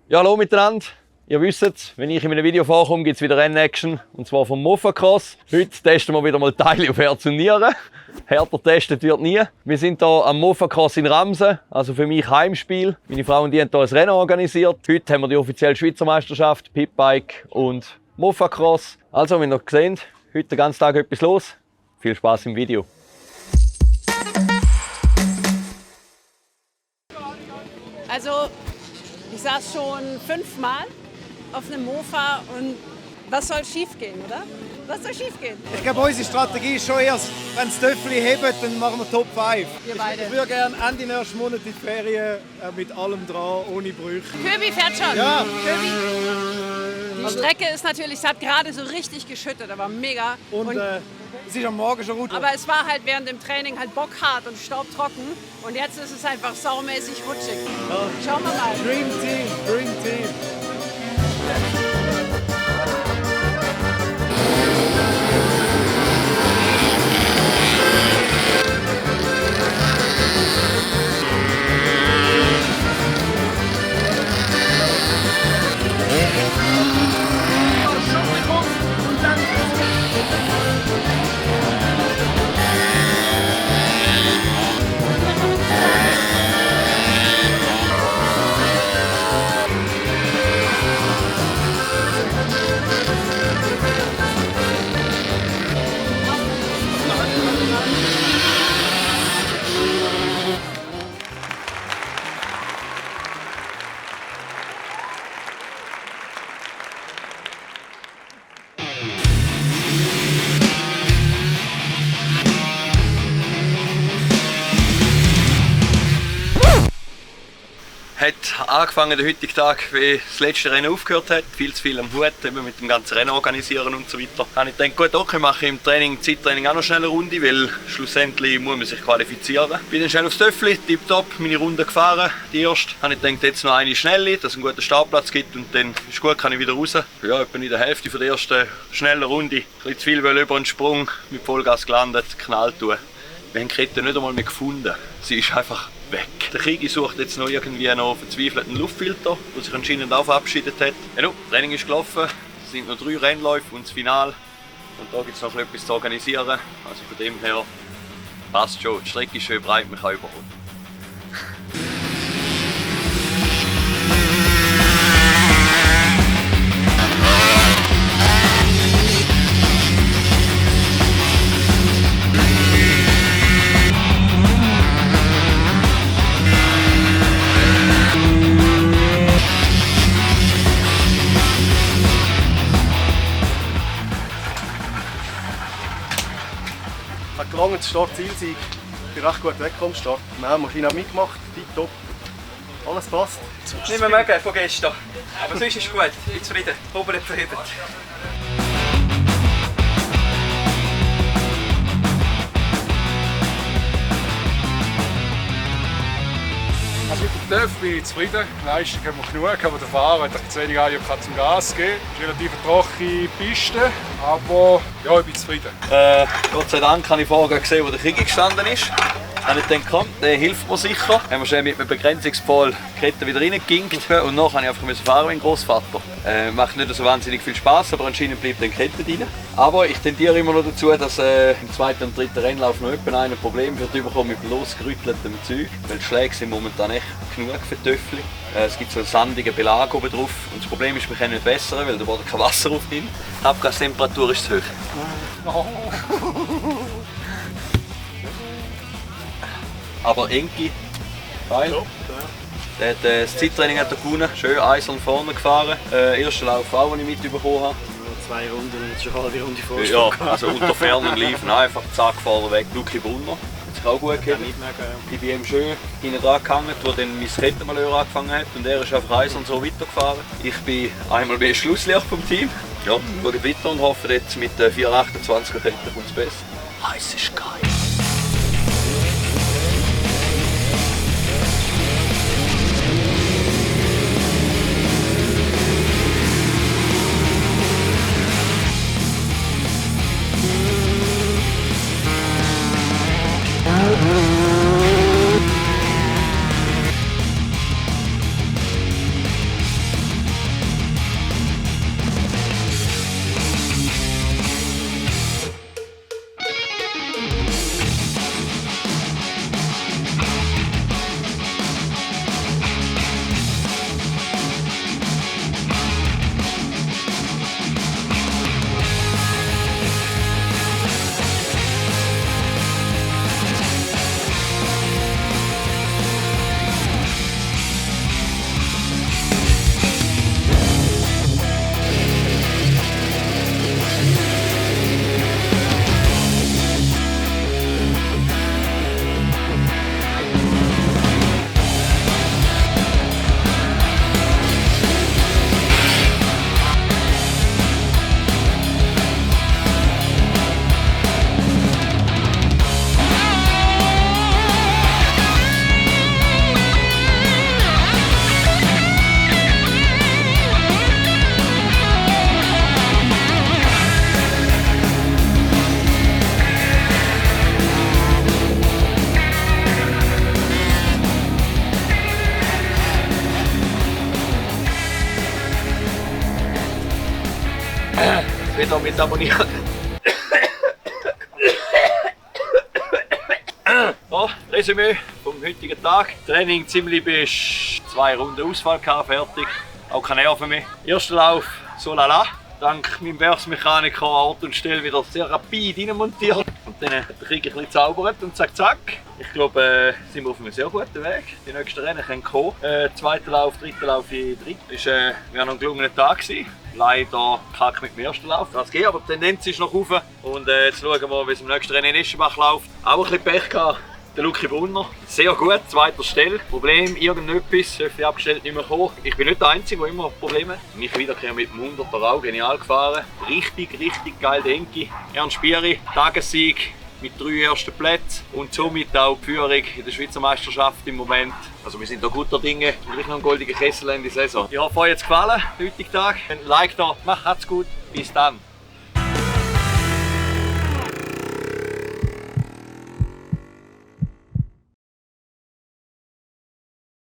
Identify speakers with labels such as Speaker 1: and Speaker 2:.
Speaker 1: Ja, hallo miteinander. Ihr wisst es, wenn ich in einem Video vorkomme, gibt es wieder Rennaction. Und zwar vom Mofacross. Heute testen wir wieder mal Teile auf Herz und Nieren. Härter getestet wird nie. Wir sind hier am Mofacross in Ramsen, also für mich Heimspiel. Meine Frau und ich haben hier ein Rennen organisiert. Heute haben wir die offizielle Schweizer Meisterschaft, Pitbike und Mofacross. Also, wie ihr seht, heute den ganzen Tag etwas los. Viel Spaß im Video.
Speaker 2: Also, ich saß schon 5-mal auf einem Mofa und was soll schief gehen, oder? Was soll schief gehen?
Speaker 3: Ich glaube, unsere Strategie ist schon erst, wenn das Töffel hebt, dann machen wir Top 5.
Speaker 2: Wir beide.
Speaker 3: Ich würde gerne Ende nächsten Monat in die Ferien mit allem dran, ohne Brüche.
Speaker 2: Köbi fährt schon.
Speaker 3: Ja.
Speaker 2: Köbi. Die Strecke ist natürlich, es hat gerade so richtig geschüttet, aber mega.
Speaker 3: Und es ist am Morgen schon gut.
Speaker 2: Aber es war halt während dem Training halt bockhart und staubtrocken. Und jetzt ist es einfach saumäßig rutschig.
Speaker 3: Ja.
Speaker 2: Schauen wir mal.
Speaker 3: Dream Team, Dream Team.
Speaker 1: Hat angefangen der heutige Tag, wie das letzte Rennen aufgehört hat. Viel zu viel am Hut, eben mit dem ganzen Rennen organisieren und so weiter. Habe ich gedacht, gut, okay, mache ich im Zeittraining auch noch schnell eine Runde, weil schlussendlich muss man sich qualifizieren. Bin dann schnell aufs Töffli, tipptopp, meine Runde gefahren, die erste. Habe ich gedacht, jetzt noch eine schnelle, dass es einen guten Startplatz gibt und dann ist gut, kann ich wieder raus. Ja, etwa in der Hälfte von der ersten schnellen Runde. Ein bisschen zu viel, weil über einen Sprung mit Vollgas gelandet, knallt tun. Wir haben die Kette nicht einmal mehr gefunden. Sie ist einfach weg. Der Kigi sucht jetzt noch irgendwie einen verzweifelten Luftfilter, der sich anscheinend auch verabschiedet hat. Ja, das Training ist gelaufen, es sind noch 3 Rennläufe und das Finale. Und da gibt es noch etwas zu organisieren. Also von dem her passt schon. Die Strecke ist schön breit, man kann überholen.
Speaker 4: Hat gelangt, Start, Zielsieg. Ich bin recht gut weggekommen, Start. Die Maschine hat mitgemacht, tipptopp. Alles passt.
Speaker 5: Nicht mehr mögen von gestern. Aber sonst ist es gut. Ich bin zufrieden. Oben nicht verhebt.
Speaker 6: Also mit dem TÜV bin ich zufrieden. Die Leistung haben wir genug, aber der Fahrer hat zu wenig Anlauf zum Gas geben. Es ist eine relativ trockene Piste, aber ja, ich bin zufrieden.
Speaker 1: Gott sei Dank habe ich vorher gesehen, wo der Kigi gestanden ist. Habe ich gedacht, komm, der hilft mir sicher. Haben wir schnell mit einem Begrenzungspfahl die Kette wieder reingeginkt und nachher habe ich einfach fahren wie ein Grossvater. Macht nicht so wahnsinnig viel Spaß, aber anscheinend bleibt dann die Kette drin. Aber ich tendiere immer noch dazu, dass im zweiten und dritten Rennlauf noch etwa ein Problem wird überkommen mit losgerütteltem Zeug. Weil die Schläge sind momentan echt genug für die Töffel. Es gibt so einen sandigen Belag oben drauf. Und das Problem ist, wir können nicht bessern, weil da Boden kein Wasser aufnimmt. Die Abgastemperatur ist zu hoch. Aber Enki, geil. Der hat, das Zeittraining hat er gewonnen, schön eisern vorne gefahren. Erster Lauf auch, den ich mitbekommen habe.
Speaker 4: 2 Runden und schon halbe Runde vor.
Speaker 1: Ja, also unter fernen Liefen einfach zack vorne weg. Luki Brunner hat sich auch gut gegeben. Ich bin ihm schön hinten dran gehangen, wo dann mein Kettenmalheur angefangen hat und er ist einfach eisern so weitergefahren. Ich bin einmal mehr Schlusslicht vom Team. Ja, schauen weiter und hoffen jetzt mit der 428er Kette kommt es besser. Heiß ist geil. Wieder mit abonnieren. So, Resümee vom heutigen Tag. Training ziemlich bis 2 Runden Ausfall gehabt, fertig. Auch keine Nerven mehr. Erster Lauf, so lala. Dank meinem Werksmechaniker an Ort und Stelle wieder sehr rapid reinmontiert. Und dann hat der Krieg ein bisschen gezaubert und zack zack. Ich glaube, sind wir auf einem sehr guten Weg. Die nächsten Rennen können kommen. Zweiter Lauf, dritter Lauf, dritter. Wäre noch ein gelungener Tag gewesen. Leider kackt mit dem ersten Lauf. Das geht, aber die Tendenz ist noch rauf. Und jetzt schauen wir, wie es im nächsten Rennen in Eschenbach läuft. Auch ein bisschen Pech gehabt. Der Luki Brunner, sehr gut, zweiter Stelle. Problem, irgendetwas, Höfli abgestellt, nicht mehr gekommen. Ich bin nicht der Einzige, der immer Probleme hat. Mich wiederkehren mit dem 100er auch, genial gefahren. Richtig geil, denke ich. Ernst Spieri, Tagessieg mit 3 ersten Plätzen und somit auch die Führung in der Schweizer Meisterschaft im Moment. Also wir sind da guter Dinge, gleich noch einen goldenen Kessel in die Saison. Ich hoffe, euch hat es gefallen, der heutige Tag. Ein Like da, macht's gut, bis dann.